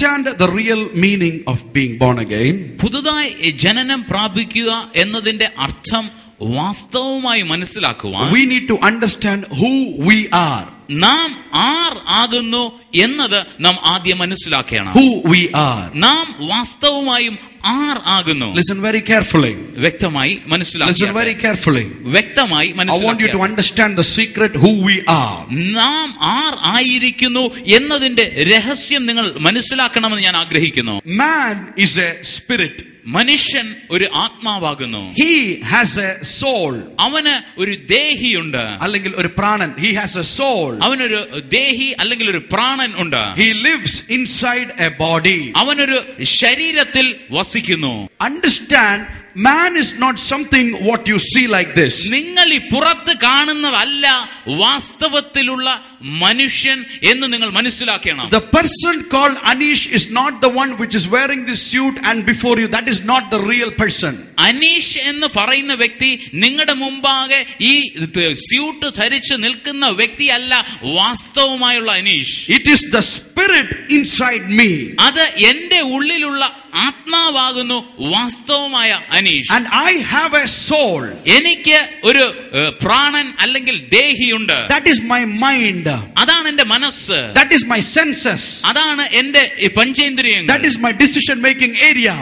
understand the real meaning of being born again, പുതുതായി ജനനം പ്രാപിക്കുക എന്നതിന്റെ അർത്ഥം വാസ്തവമായി മനസ്സിലാക്കുവാൻ, we need to understand who we are. നാം ആർ ആകുന്നു എന്നത് നാം ആദ്യം മനസ്സിലാക്കണം. Who we are. നാം വാസ്തവമായും ആർ ആകുന്നു. Listen very carefully. വ്യക്തമായി മനസ്സിലാക്കുക. Listen very carefully. വ്യക്തമായി I want you മനസ്സിലാക്കുക. to understand the secret who we are. നാം ആർ ആയിരിക്കുന്നു എന്നതിന്റെ രഹസ്യം നിങ്ങൾ മനസ്സിലാക്കണമെന്ന് ഞാൻ ആഗ്രഹിക്കുന്നു. Man is a spirit. മനുഷ്യൻ ഒരു ആത്മാവാകുന്നു. He has a soul. അവന് ഒരു ദേഹിയുണ്ട്, അല്ലെങ്കിൽ ഒരു പ്രാണൻ. He has a soul. അവനൊരു ദേഹി അല്ലെങ്കിൽ ഒരു പ്രാണൻ ഉണ്ട്. He lives inside a body. അവനൊരു ശരീരത്തിൽ വസിക്കുന്നു. Understand, man is not something what you see like this. നിങ്ങൾ ഈ പുറത്ത് കാണുന്നതല്ല വാസ്തവത്തിലുള്ള മനുഷ്യൻ എന്ന് നിങ്ങൾ മനസ്സിലാക്കണം. The person called Anish is not the one which is wearing this suit and before you. That is not the real person. Aneesh എന്ന് പറയുന്ന വ്യക്തി നിങ്ങളുടെ മുമ്പാകെ ഈ സ്യൂട്ട് ധരിച്ച് നിൽക്കുന്ന വ്യക്തിയല്ല വാസ്തവമായുള്ള Aneesh. It is the spirit inside me. അത് എന്റെ ഉള്ളിലുള്ള ആത്മാവാകുന്നു വാസ്തവമായ Aneesh. And I have a soul. എനിക്ക് ഒരു പ്രാണൻ അല്ലെങ്കിൽ ദേഹിയുണ്ട്. That is my mind. അതാണ് എന്റെ മനസ്സ്. That is my senses. അതാണ് എന്റെ പഞ്ചേന്ദ്രിയങ്ങൾ. That is my decision making area.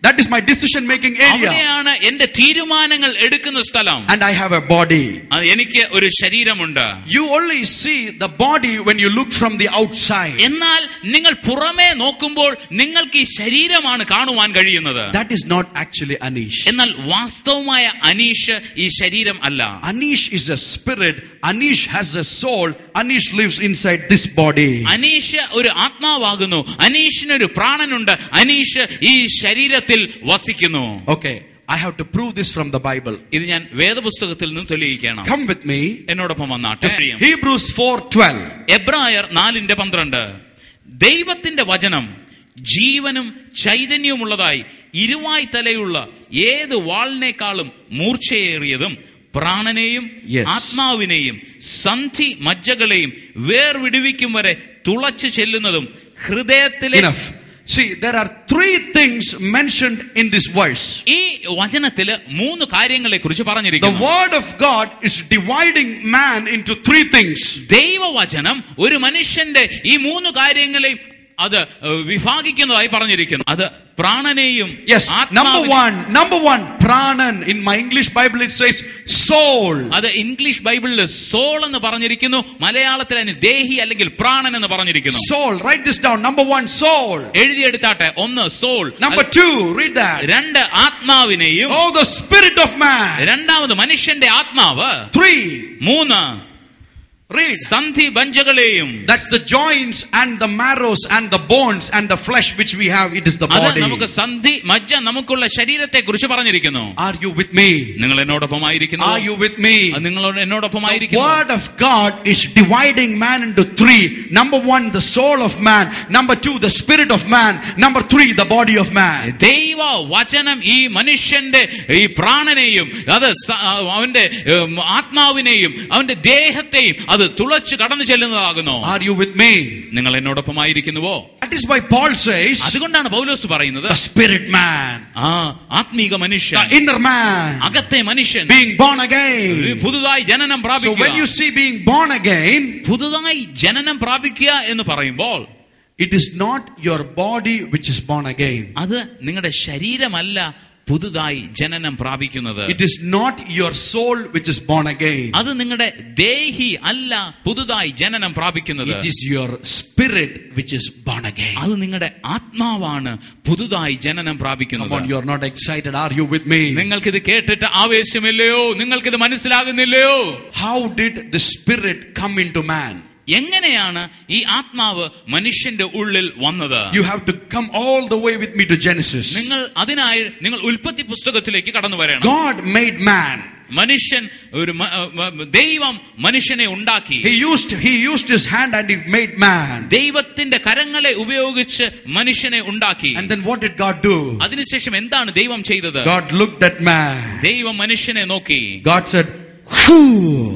That is my decision making area. അവിടെയാണ് എന്റെ തീരുമാനങ്ങൾ എടുക്കുന്ന സ്ഥലം. And I have a body. എനിക്ക് ഒരു ശരീരമുണ്ട്. You only see the body when you look from the outside. എന്നാൽ നിങ്ങൾ പുറമേ നോക്കുമ്പോൾ നിങ്ങൾക്ക് ഈ ശരീരമാണ് കാണുവാൻ കഴിയുന്നത്. That is not actually Anish. എന്നാൽ വാസ്തവമായ അനീഷ് ഈ ശരീരം അല്ല. Anish is a spirit. Anish has a soul. Anish lives inside this body. Aneesh ഒരു ആത്മാവാകുന്നു. അനീഷിന് ഒരു പ്രാണനുണ്ട്. അനീഷ് ഈ ശരീരത്തിൽ വസിക്കുന്നു. Okay, I have to prove this from the Bible. ഇത് ഞാൻ വേദപുസ്തകത്തിൽ നിന്ന് തെളിയിക്കണം. Come with me. എന്നോടൊപ്പം വന്നാട്ടെ. Hebrews 4:12. എബ്രായർ 4:12. ദൈവത്തിന്റെ വചനം ജീവനും ചൈതന്യവുമുള്ളതായി ഇരുവായ് തലയുള്ള ഏത് വാളിനേക്കാളും മൂർച്ചയേറിയതും പ്രാണനെയും ആത്മാവിനെയും സന്ധി മജ്ജകളെയും വേർവിടുവിക്കും വരെ തുളച്ചു ചെല്ലുന്നതും ഹൃദയത്തിലെ. See, there are three things mentioned in this verse. ഈ വചനത്തില് മൂന്ന് കാര്യങ്ങളെ കുറിച്ച് പറഞ്ഞിരിക്കുന്നു. The word of God is dividing man into three things. ദൈവവചനം ഒരു മനുഷ്യന്റെ ഈ മൂന്ന് കാര്യങ്ങളെയും അത് വിഭാഗിക്കുന്നതായി പറഞ്ഞിരിക്കുന്നു. അത് പ്രാണനെയും. Yes, number one pranan. In my English Bible it says soul. അത് ഇംഗ്ലീഷ് ബൈബിളിൽ സോൾ എന്ന് പറഞ്ഞിരിക്കുന്നു. മലയാളത്തിൽ അതിന് ദേഹി അല്ലെങ്കിൽ പ്രാണൻ എന്ന് പറഞ്ഞിരിക്കുന്നു. Soul, write this down. Number one, soul. എഴുതിയെടുത്താട്ടെ. ഒന്ന് soul. Number two, read that. രണ്ട് ആത്മാവിനെയും. Oh, the spirit of man. രണ്ടാമത് മനുഷ്യന്റെ ആത്മാവ്. Three. മൂന്ന് read സന്ധി ബഞ്ചകളെയും. That's the joints and the marrows and the bones and the flesh which we have. It is the body. അത് നമുക്ക് സന്ധി മജ്ജ നമുക്കുള്ള ശരീരത്തെ കുറിച്ച് പറഞ്ഞിരിക്കുന്നു. Are you with me? നിങ്ങൾ എന്നോടൊപ്പമായിരിക്കുന്നു. Are you with me? നിങ്ങൾ എന്നോടൊപ്പമായിരിക്കുന്നു. The word of God is dividing man into three. Number one, the soul of man. Number two, the spirit of man. Number three, the body of man. ദൈവ വചനം ഈ മനുഷ്യന്റെ ഈ പ്രാണനെയും അത് അവന്റെ ആത്മാവിനെയും അവന്റെ ദേഹത്തെയും അത് തുളച്ചു കടന്നു ചെല്ലുന്നതാകുന്നു. Are you with me? നിങ്ങൾ എന്നോടൊപ്പമായിരിക്കുന്നുവോ? That is why Paul says, അതുകൊണ്ടാണ് പൗലോസ് പറയുന്നത്, the spirit man, ആത്മീക മനുഷ്യൻ, the inner man, അകത്തെ മനുഷ്യൻ, being born again. പുതുതായി ജനനം പ്രാപിക്കുക. So when you see being born again, പുതുതായി ജനനം പ്രാപിക്കുക എന്ന് പറയുമ്പോൾ, it is not your body which is born again. അത് നിങ്ങളുടെ ശരീരമല്ല പുതുതായി ജനനം പ്രാപിക്കുന്നത്. It is not your soul which is born again. അത് നിങ്ങളുടെ ദേഹി അല്ല പുതുതായി ജനനം പ്രാപിക്കുന്നത്. It is your spirit which is born again. അത് നിങ്ങളുടെ ആത്മാവാണ് പുതുതായി ജനനം പ്രാപിക്കുന്നത്. Come on, you are not excited. Are you with me? നിങ്ങൾക്കിത് കേട്ടിട്ട് ആവേശമില്ലയോ? നിങ്ങൾക്കിത് മനസ്സിലാകുന്നില്ലയോ? How did the spirit come into man? എങ്ങനെയാണ് ഈ ആത്മാവ് മനുഷ്യന്റെ ഉള്ളിൽ വന്നത്? You have to come all the way with me to Genesis. അതിനായി നിങ്ങൾ ഉൽപ്പത്തി പുസ്തകത്തിലേക്ക് കടന്നു വരണം. God made man. മനുഷ്യൻ ദൈവം മനുഷ്യനെ ഉണ്ടാക്കി. He used his hand and he made man. ദൈവത്തിന്റെ കരങ്ങളെ ഉപയോഗിച്ച് മനുഷ്യനെ ഉണ്ടാക്കി. And then what did God do? അതിനുശേഷം എന്താണ് ദൈവം ചെയ്തത്? God looked at man. ദൈവം മനുഷ്യനെ നോക്കി. God said,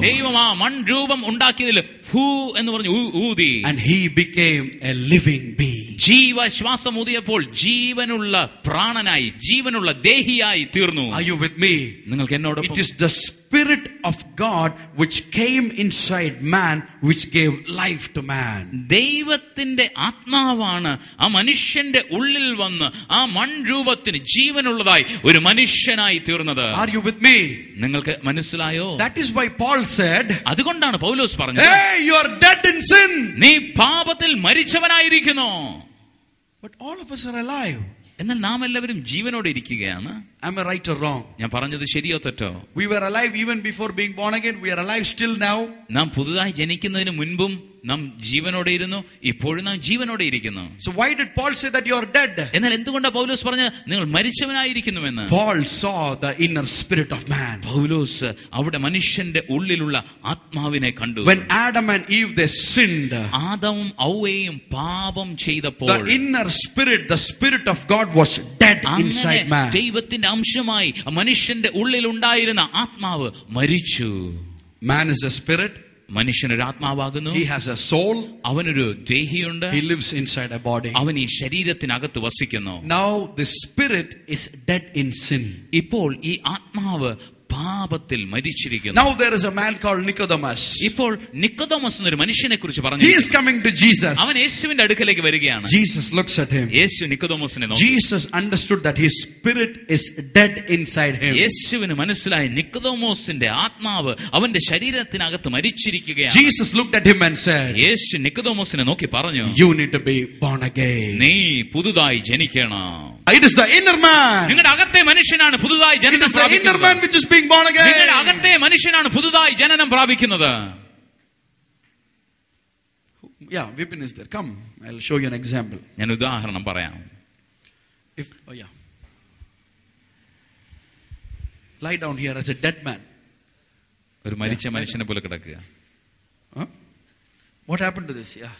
ദൈവം ആ മൺരൂപം ഉണ്ടാക്കിയതിൽ ഹൂ എന്ന് പറഞ്ഞു ഊതി. And he became a living being. ജീവശ്വാസം ഊതിയപ്പോൾ ജീവനുള്ള പ്രാണനായി, ജീവനുള്ള ദേഹിയായി തീർന്നു. Are you with me? നിങ്ങൾക്ക് എന്നോട് It is the Spirit of God which came inside man, which gave life to man. ദൈവത്തിന്റെ ആത്മാവാണ് ആ മനുഷ്യന്റെ ഉള്ളിൽ വന്ന് ആ മൺരൂപത്തിന് ജീവനുള്ളതായി ഒരു മനുഷ്യനായി തീർന്നത്. Are you with me? നിങ്ങൾക്ക് മനസ്സിലായോ? That is why Paul said, അതുകൊണ്ടാണ് പൗലോസ് പറഞ്ഞത്, hey, you are dead in sin. നീ പാപത്തിൽ മരിച്ചവനായിരിക്കുന്നു. But all of us are alive. എന്നാൽ നാം എല്ലാവരും ജീവനോടെ ഇരിക്കുകയാണ്. Am I right or wrong? ഞാൻ പറഞ്ഞത് ശരിയോ തെറ്റോ? We were alive even before being born again. We are alive still now. നാം പുതുതായി ജനിക്കുന്നതിന് മുൻപും നാം ജീവനോടെ ഇരുന്നു, ഇപ്പോഴും നാം ജീവനോടെ ഇരിക്കുന്നു. So why did Paul say that you are dead? എന്നാൽ എന്തുകൊണ്ടാണ് പൗലോസ് പറഞ്ഞത് നിങ്ങൾ മരിച്ചവനായിരിക്കുന്നുവെന്ന്? Paul saw the inner spirit of man. പൗലോസ് അവിടെ മനുഷ്യന്റെ ഉള്ളിലുള്ള ആത്മാവിനെ കണ്ടു. When Adam and Eve they sinned, ആദവും ഔവയും പാപം ചെയ്തപ്പോൾ the inner spirit, the spirit of God was dead inside man. ദൈവത്തിന്റെ അംശമായി മനുഷ്യന്റെ ഉള്ളിൽ ഉണ്ടായിരുന്ന ആത്മാവ് മരിച്ചു. Man is a spirit. മനുഷ്യനൊരു ആത്മാവാകുന്നു. He has a soul. അവനൊരു ദേഹിയുണ്ട്. He lives inside a body. അവൻ ഈ ശരീരത്തിനകത്ത് വസിക്കുന്നു. Now the spirit is dead in sin. ഇപ്പോൾ ഈ ആത്മാവ് പാപത്തിൽ മരിച്ചിരിക്കുന്നു. Now there is a man called Nicodemus. ഇപ്പോൾ നിക്കോദോമസ് എന്നൊരു മനുഷ്യനെ കുറിച്ച് പറഞ്ഞു. He is coming to Jesus. അവൻ യേശുവിന്റെ അടുക്കലേക്ക് വരികയാണ്. Jesus looks at him. യേശു നിക്കോദോമസിനെ നോക്കി. Jesus understood that his spirit is dead inside him. യേശുവിന് മനസ്സിലായി നിക്കോദോമസിന്റെ ആത്മാവ് അവന്റെ ശരീരത്തിനകത്ത് മരിച്ചിരിക്കുകയാണ്. Jesus looked at him and said, യേശു നിക്കോദോമസിനെ നോക്കി പറഞ്ഞു, you need to be born again. നീ പുതുതായി ജനിക്കണം. It is the inner man. നിങ്ങളുടെ അകത്തെ മനുഷ്യനാണ് പുതുതായി ജനനം പ്രാപിക്കുന്നത്. It is the inner man which is being born again. നിങ്ങളുടെ അകത്തെ മനുഷ്യനാണ് പുതുതായി ജനനം പ്രാപിക്കുന്നത്. Yeah, Vipin is there. Come, I'll show you an example. ഞാൻ ഉദാഹരണം പറയാം. Lie down here as a dead man. ഒരു മരിച്ച മനുഷ്യനെ പോലെ കിടക്കുക. What happened to this? Yeah.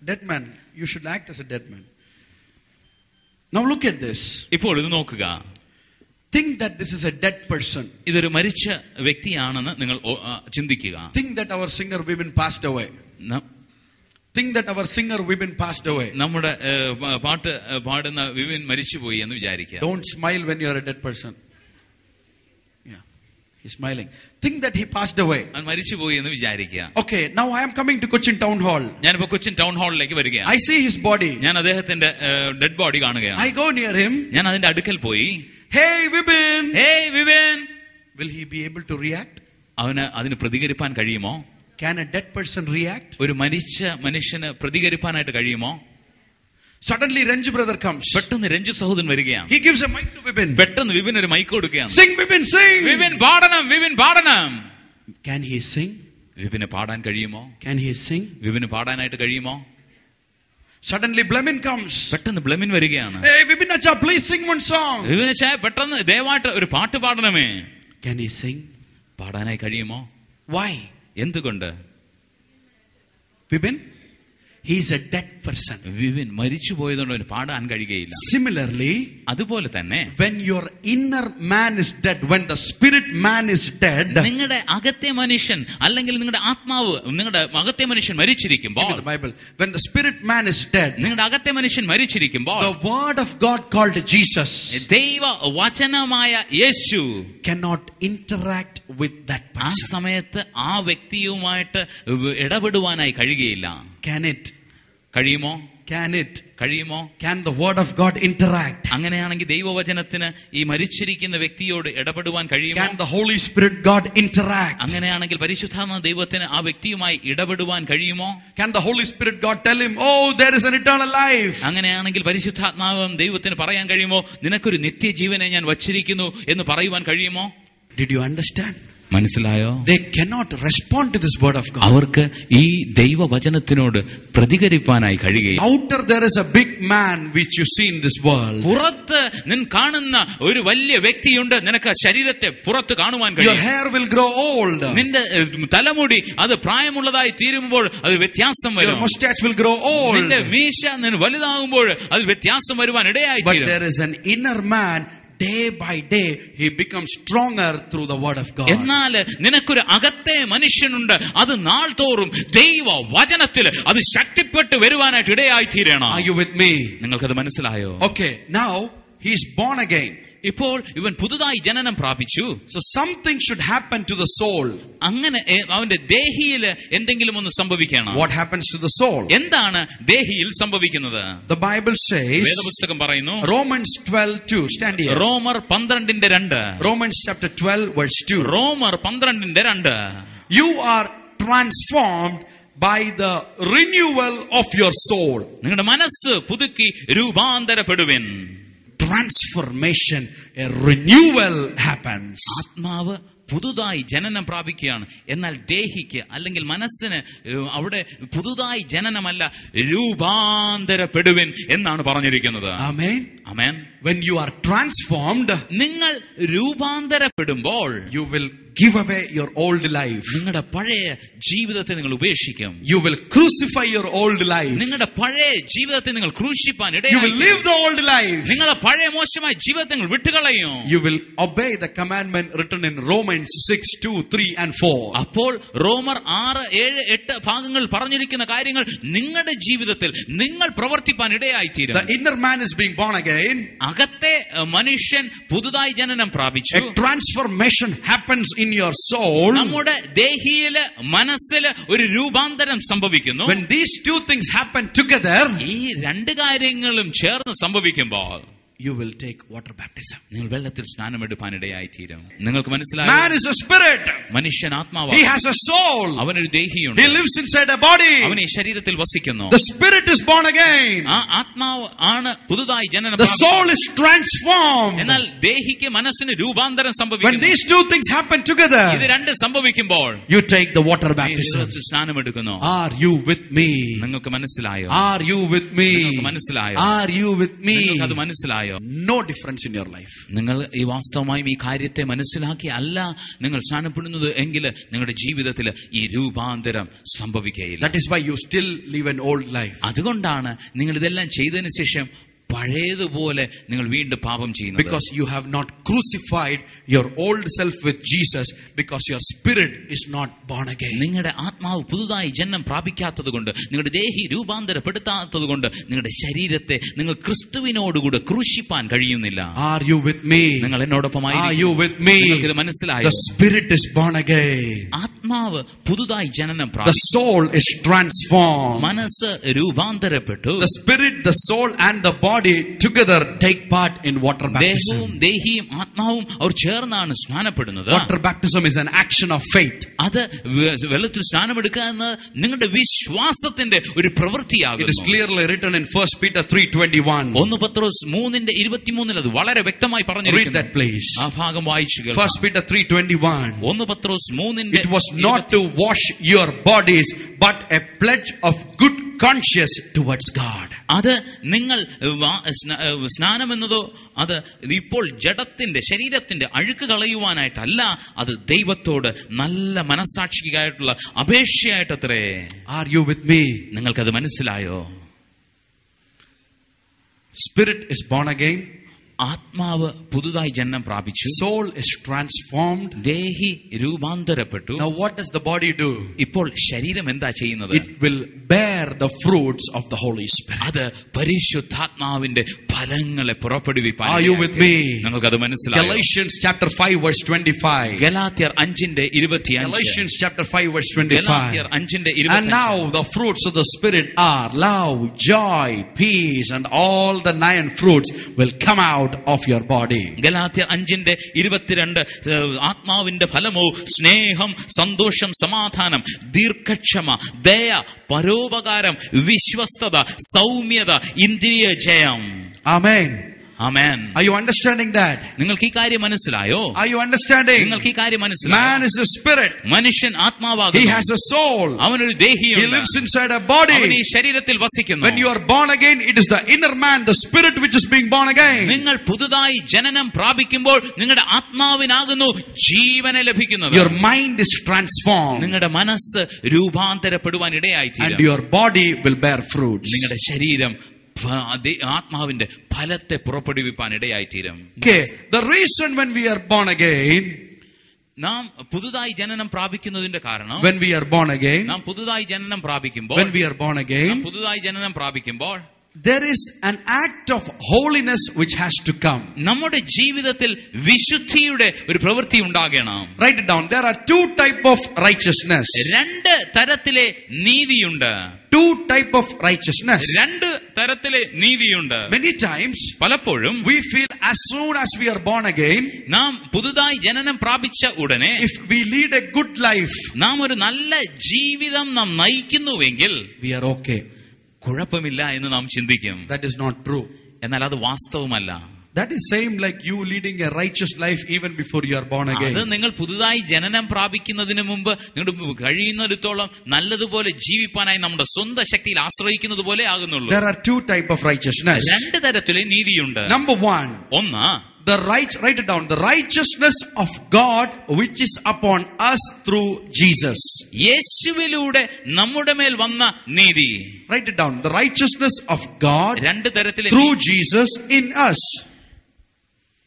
Dead man. You should act as a dead man. Now look at this. ഇപ്പോൾ ഇത് നോക്കുക. Think that this is a dead person. ഇതൊരു മരിച്ച വ്യക്തിയാണെന്ന് നിങ്ങൾ ചിന്തിക്കുക. Think that our singer women passed away. Think that our singer women passed away. നമ്മുടെ പാട്ട് പാടുന്ന വിവിൻ മരിച്ചുപോയി എന്ന് വിചാരിക്കുക. Don't smile when you are a dead person. Yeah, he's smiling. Think that he passed away. അവൻ മരിച്ചുപോയി എന്ന് വിചാരിക്കുക. Okay, now I am coming to Cochin Town Hall. ഞാനിപ്പോ കൊച്ചിൻ ടൗൺ ഹാളിലേക്ക് വരികയാണ്. I see his body. ഞാൻ അദ്ദേഹത്തിന്റെ ഡെഡ് ബോഡി കാണുകയാണ്. I go near him. ഞാൻ അതിന്റെ അടുക്കൽ പോയി, Hey Vipin. Hey Vipin. Will he be able to react? അവന് അതിന് പ്രതികരിപ്പാൻ കഴിയുമോ? Can a dead person react? ഒരു മരിച്ച മനുഷ്യന് പ്രതികരിപ്പാനായിട്ട് കഴിയുമോ? Suddenly Renju brother comes. പെട്ടെന്ന് രഞ്ജു സഹോദരൻ വരികയാണ്. He gives a mic to Vipin. പെട്ടെന്ന് വിപിൻ ഒരു മൈക്ക് കൊടുക്കുകയാണ്. Sing Vipin, sing. വിപിൻ പാടണം, വിപിൻ പാടണം. Can he sing? വിപിന് പാടാൻ കഴിയുമോ? Can he sing? വിപിന് പാടാനായിട്ട് കഴിയുമോ? Suddenly Blemin comes. പെട്ടെന്ന് ബ്ലെമിൻ വരികയാണ്. Hey Vipin acha, please sing one song. വിപിന് ചായ പെട്ടെന്ന് ദയവായിട്ട് ഒരു പാട്ട് പാടണമേ. Can he sing? പാടാനായി കഴിയുമോ? Why? എന്തുകൊണ്ട്? Vipin, he is a dead person. Vipin മരിച്ചു പോയതുകൊണ്ട് അവന് പാടാൻ കഴിയുകയില്ല. Similarly, അതുപോലെ തന്നെ when your inner man is dead, when the spirit man is dead, നിങ്ങളുടെ അകത്തെ മനുഷ്യൻ അല്ലെങ്കിൽ നിങ്ങളുടെ ആത്മാവ്, നിങ്ങളുടെ അകത്തെ മനുഷ്യൻ മരിച്ചിരിക്കുമ്പോൾ, the Bible, when the spirit man is dead, നിങ്ങളുടെ അകത്തെ മനുഷ്യൻ മരിച്ചിരിക്കുമ്പോൾ, the word of God called Jesus ദൈവ വചനമായ യേശു cannot interact with that ആ person. സമയത്ത് ആ വ്യക്തിയുമായിട്ട് ഇടപെടുവാനായി കഴിയുകയില്ല. Can it? കഴിയുമോ? Can it? കഴിയുമോ? Can the word of God interact? അങ്ങനെയാണെങ്കിൽ ദൈവവചനത്തിന് ഈ മരിച്ചിരിക്കുന്ന വ്യക്തിയോട് ഇടപെടുവാൻ കഴിയുമോ? Can the Holy Spirit God interact? അങ്ങനെയാണെങ്കിൽ പരിശുദ്ധാത്മ ദൈവത്തിന് ആ വ്യക്തിയുമായി ഇടപെടുവാൻ കഴിയുമോ? Can the Holy Spirit God tell him, oh, there is an eternal life? അങ്ങനെയാണെങ്കിൽ പരിശുദ്ധാത്മാവും ദൈവത്തിന് പറയാൻ കഴിയുമോ, നിനക്കൊരു നിത്യജീവനെ ഞാൻ വച്ചിരിക്കുന്നു എന്ന് പറയുവാൻ കഴിയുമോ? Did you understand? മനസ്സിലായോ? They cannot respond to this word of God. അവർക്ക് ഈ ദൈവവചനത്തിനോട് പ്രതികരിപ്പാനായി കഴിയുകയില്ല. Outer there is a big man which you see in this world. പുറത്ത് നിൻ കാണുന്ന ഒരു വലിയ വ്യക്തിയുണ്ട്, നിനക്ക് ശരീരത്തെ പുറത്ത് കാണുവാൻ Your കഴിയും. hair will grow old. നിന്റെ തലമുടി അത് പ്രായമുള്ളതായി തീരുമ്പോൾ അത് വ്യത്യാസം Your വരും. mustache will grow old. നിന്റെ മീശ വലുതാകുമ്പോൾ അത് വ്യത്യാസം വരുവാൻ ഇടയായി But തീരും. there is an inner man day by day he becomes stronger through the word of God. എന്നാൽ നിനക്കൊരു അകത്തെ മനുഷ്യനുണ്ട്. അത് നാൾ തോറും ദൈവ വചനത്തിൽ അത് ശക്തിപ്പെട്ട് വരുവാനായിട്ട് ഇടയായി തീരണം. Are you with me? നിങ്ങൾക്കത് മനസ്സിലായോ? Okay, now he is born again. ഇപ്പോൾ ഇവൻ പുതുതായി ജനനം പ്രാപിച്ചു. So something should happen to the soul. അങ്ങനെ അവന്റെ ദേഹിയിൽ എന്തെങ്കിലും ഒന്ന് സംഭവിക്കണം. What happens to the soul? എന്താണ് ദേഹിയിൽ സംഭവിക്കുന്നത്? The Bible says, വേദപുസ്തകം പറയുന്നു, Romans 12:2. Stand here. റോമർ 12:2. Romans chapter 12 verse 2. റോമർ 12:2. You are transformed by the renewal of your soul. നിങ്ങളുടെ മനസ്സ് പുതുക്കി രൂപാന്തരപ്പെടുവിൻ. Transformation, a renewal happens. ആത്മാവ് പുതുതായി ജനനം പ്രാപിക്കുകയാണ്. എന്നാൽ ദേഹിക്ക് അല്ലെങ്കിൽ മനസ്സിന് അവിടെ പുതുതായി ജനനമല്ല, രൂപാന്തരപ്പെടുവിൻ എന്നാണ് പറഞ്ഞിരിക്കുന്നത്. Amen. Amen. When you are transformed, നിങ്ങൾ രൂപാന്തരപ്പെടുമ്പോൾ you will give away your old life. നിങ്ങളുടെ പഴയ ജീവിതത്തെ നിങ്ങൾ ഉപേക്ഷിക്കും. You will crucify your old life. നിങ്ങളുടെ പഴയ ജീവിതത്തെ നിങ്ങൾ ക്രൂശിപ്പാൻ You ഇടയായി. will live the old life. നിങ്ങളുടെ പഴയ മോശമായ ജീവിതത്തെ നിങ്ങൾ വിട്ടുകളയും. You will obey the commandment written in Romans 6:2, 3 and 4. അപ്പോൾ റോമർ 6, 7, 8 ഭാഗങ്ങൾ പറഞ്ഞിരിക്കുന്ന കാര്യങ്ങൾ നിങ്ങളുടെ ജീവിതത്തിൽ നിങ്ങൾ പ്രവർത്തിപ്പാൻ ഇടയായിത്തീരും. The inner man is being born again. അകത്തെ മനുഷ്യൻ പുതുതായി ജനനം പ്രാപിച്ചു. A transformation happens in your soul. നമ്മുടെ ദേഹിയില് മനസ്സില് ഒരു രൂപാന്തരം സംഭവിക്കുന്നു. When these two things happen together, ഈ രണ്ട് കാര്യങ്ങളും ചേർന്ന് സംഭവിക്കുമ്പോൾ you will take water baptism. നിങ്ങൾ വെള്ളത്തിൽ സ്നാനമെടുപ്പാനിടയായിത്തീരും. നിങ്ങൾക്ക് മനസ്സിലായോ? Man is a spirit. മനുഷ്യൻ ആത്മാവാണ്. He has a soul. അവനൊരു ദേഹിയുണ്ട്. He lives inside a body. അവൻ ഈ ശരീരത്തിൽ വസിക്കുന്നു. The spirit is born again. ആ ആത്മാവ് ആണ് പുതുതായി ജനനം The പ്രാപിക്കുന്നത്. soul is transformed. എന്നാൽ ദേഹിക്ക് മനസ്സിന് രൂപാന്തരം When സംഭവിക്കുന്നു. these two things happen together, ഇത് രണ്ട് സംഭവിക്കുമ്പോൾ you take the water നീ baptism. വെള്ളത്തിൽ സ്നാനമെടുക്കുന്നു. Are you with me? നിങ്ങൾക്ക് മനസ്സിലായോ? Are you with me? നിങ്ങൾക്ക് മനസ്സിലായോ? Are you with me? നിങ്ങൾക്കത് മനസ്സിലായോ? No difference in your life. നിങ്ങൾ ഈ വാസ്തവമായും ഈ കാര്യത്തെ മനസ്സിലാക്കി അല്ല നിങ്ങൾ സ്നാനപ്പെടുന്നത് എങ്കിൽ നിങ്ങളുടെ ജീവിതത്തിൽ ഈ രൂപാന്തരം സംഭവിക്കുകയില്ല. That is why you still live an old life. അതുകൊണ്ടാണ് നിങ്ങൾ ഇതെല്ലാം ചെയ്തതിനു ശേഷം പഴയതുപോലെ നിങ്ങൾ വീണ്ടും പാപം ചെയ്യുന്നത്. Because you have not crucified your old self with Jesus, because your spirit is not born again. നിങ്ങളുടെ ആത്മാവ് പുതുതായി ജന്മം പ്രാപിക്കാത്തത് കൊണ്ട്, നിങ്ങളുടെ ദേഹി രൂപാന്തരപ്പെടുത്താത്തത് കൊണ്ട് നിങ്ങളുടെ ശരീരത്തെ നിങ്ങൾ ക്രിസ്തുവിനോടുകൂടെ ക്രൂശിപ്പാൻ കഴിയുന്നില്ല. Are you with me? നിങ്ങൾ എന്നോടൊപ്പമായി. Are you with me? നിങ്ങൾക്കിത് മനസ്സിലായോ? The spirit is born again. ആത്മാവ് പുതുതായി ജനനം The പ്രാപിച്ചു. soul is transformed. മനസ്സ് രൂപാന്തരപ്പെട്ടു. The spirit, the soul and the body together take part in water baptism. ദേഹവും ദേഹിയും ആത്മാവും അവർ ചേർന്നാണ് സ്നാനപ്പെടുന്നത്. Water baptism is an action of faith. അത് വെള്ളത്തിൽ സ്നാനമെടുക്കുക എന്നത് നിങ്ങളുടെ വിശ്വാസത്തിന്റെ ഒരു പ്രവൃത്തിയാകുന്നു. It is clearly written in 1 Peter 3:21. 1 പത്രോസ് 3:23 അത് വളരെ വ്യക്തമായി Read പറഞ്ഞിരിക്കുന്നു. that please. ആ ഭാഗം വായിച്ചു 1 കേൾക്കാം. Peter 3:21. 1 Pathros 3 It was not to wash your bodies, but a pledge of good conscience towards God. അത് നിങ്ങൾ സ്നാനം എന്നതോ അത് ഇപ്പോൾ ജഡത്തിന്റെ ശരീരത്തിന്റെ അഴുക്ക് കളയുവാനായിട്ടല്ല, അത് ദൈവത്തോട് നല്ല മനസ്സാക്ഷിക്കായിട്ടുള്ള അപേക്ഷയായിട്ടത്രേ. Are you with me? നിങ്ങൾക്കത് മനസ്സിലായോ? Spirit is born again. ആത്മാവ് പുതുതായി ജന്മം പ്രാപിച്ചു. Soul is transformed. Delhi രൂപാന്തരപ്പെട്ടു. Now what does the body do? ഇപ്പോൾ ശരീരം എന്താ ചെയ്യുന്നത്? It will bear the fruits of the Holy Spirit. അത് പരിശുദ്ധാത്മാവിന്റെ ഫലങ്ങളെ പുറപ്പെടുവിപ്പാൻ. Are you with me? നിങ്ങൾക്കത് മനസ്സിലായോ? Galatians chapter 5 verse 25. ഗലാത്യർ 5:25. Galatians chapter 5 verse 25. ഗലാത്യർ 5:25. And now the fruits of the Spirit are love, joy, peace, and all the 9 fruits will come out of your body. ഗലാത്യർ 5:22. ആത്മാവിന്റെ ഫലമോ സ്നേഹം, സന്തോഷം, സമാധാനം, ദീർഘക്ഷമ, ദയ, പരോപകാരം, വിശ്വസ്തത, സൗമ്യത, ഇന്ദ്രിയ ജയം. Amen. Amen. Are you understanding that? നിങ്ങൾക്ക് ഈ കാര്യം മനസ്സിലായോ? Are you understanding? നിങ്ങൾക്ക് ഈ കാര്യം മനസ്സിലായോ? Man is a spirit. മനുഷ്യൻ ആത്മാവാകുന്നു. He has a soul. അവനൊരു ദേഹിയുണ്ട്. He lives inside a body. അവൻ ഈ ശരീരത്തിൽ വസിക്കുന്നു. When you are born again, it is the inner man, the spirit which is being born again. നിങ്ങൾ പുതുതായി ജനനം പ്രാപിക്കുമ്പോൾ നിങ്ങളുടെ ആത്മാവിനാകുന്നു ജീവനെ ലഭിക്കുന്നത്. Your mind is transformed. നിങ്ങളുടെ മനസ്സ് രൂപാന്തരപ്പെടുവാൻ ഇടയായിത്തീരും. And your body will bear fruits. നിങ്ങളുടെ ശരീരം ആത്മാവിന്റെ ഫലത്തെ പുറപ്പെടുവിപ്പാൻ ഇടയായിത്തീരും. Okay, the reason when we are born again, നാം പുതുതായി ജനനം പ്രാപിക്കുന്നതിന്റെ കാരണം, when we are born again, നാം പുതുതായി ജനനം പ്രാപിക്കുമ്പോൾ, when we are born again, നാം പുതുതായി ജനനം പ്രാപിക്കുമ്പോൾ there is an act of holiness which has to come. നമ്മുടെ ജീവിതത്തിൽ വിശുദ്ധിയുടെ ഒരു പ്രവൃത്തി ഉണ്ടാകണം. Write it down. There are two type of righteousness. രണ്ട് തരത്തിലെ നീതിയുണ്ട്. Two type of righteousness. രണ്ട് തരത്തിലെ നീതിയുണ്ട്. Many times പലപ്പോഴും we feel as soon as we are born again, നാം പുതുതായി ജനനം പ്രാപിച്ച ഉടനെ if we lead a good life, നാം ഒരു നല്ല ജീവിതം നാം നയിക്കുന്നുവെങ്കിൽ we are okay. കുഴപ്പമില്ല എന്ന് നാം ചിന്തിക്കും. That is not true. എന്നാൽ അത് വാസ്തവമല്ല. That is same like you leading a righteous life even before you are born again. അത് നിങ്ങൾ പുതുതായി ജനനം പ്രാപിക്കുന്നതിന് മുമ്പ് നിങ്ങളുടെ കഴിയുന്നിടത്തോളം നല്ലതുപോലെ ജീവിപ്പാനായി നമ്മുടെ സ്വന്തം ശക്തിയിൽ ആശ്രയിക്കുന്നത് പോലെ ആകുന്നുള്ളൂ. There are two type of righteousness. രണ്ട് തരത്തിലെ നീതിയുണ്ട്. Number one, ഒന്ന്, write it down, the righteousness of God which is upon us through Jesus. യേശുവിലൂടെ നമ്മുടെ മേൽ വന്ന നീതി. Write it down, the righteousness of God രണ്ട് തരത്തിലെ through Jesus in us.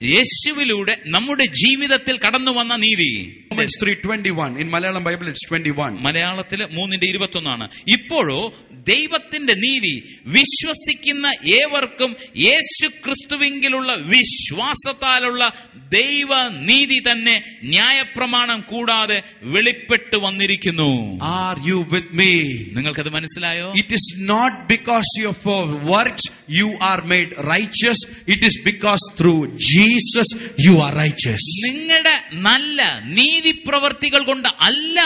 യേശുവിലൂടെ നമ്മുടെ ജീവിതത്തിൽ കടന്നു വന്ന നീതി. Romans 3:21. In Malayalam Bible it's 21. മലയാളത്തില് 3:21. ഇപ്പോഴോ ദൈവത്തിന്റെ നീതി വിശ്വസിക്കുന്ന ഏവർക്കും യേശു ക്രിസ്തുവിലുള്ള വിശ്വാസത്താലുള്ള ദൈവ നീതി തന്നെ ന്യായപ്രമാണം കൂടാതെ വെളിപ്പെട്ടു വന്നിരിക്കുന്നു. Are you with me? നിങ്ങൾക്കത് മനസ്സിലായോ? It is not because of your works you are made righteous. It is because through Jesus you are righteous. നിങ്ങളുടെ നല്ല നീതി പ്രവർത്തികൾ കൊണ്ട് അല്ല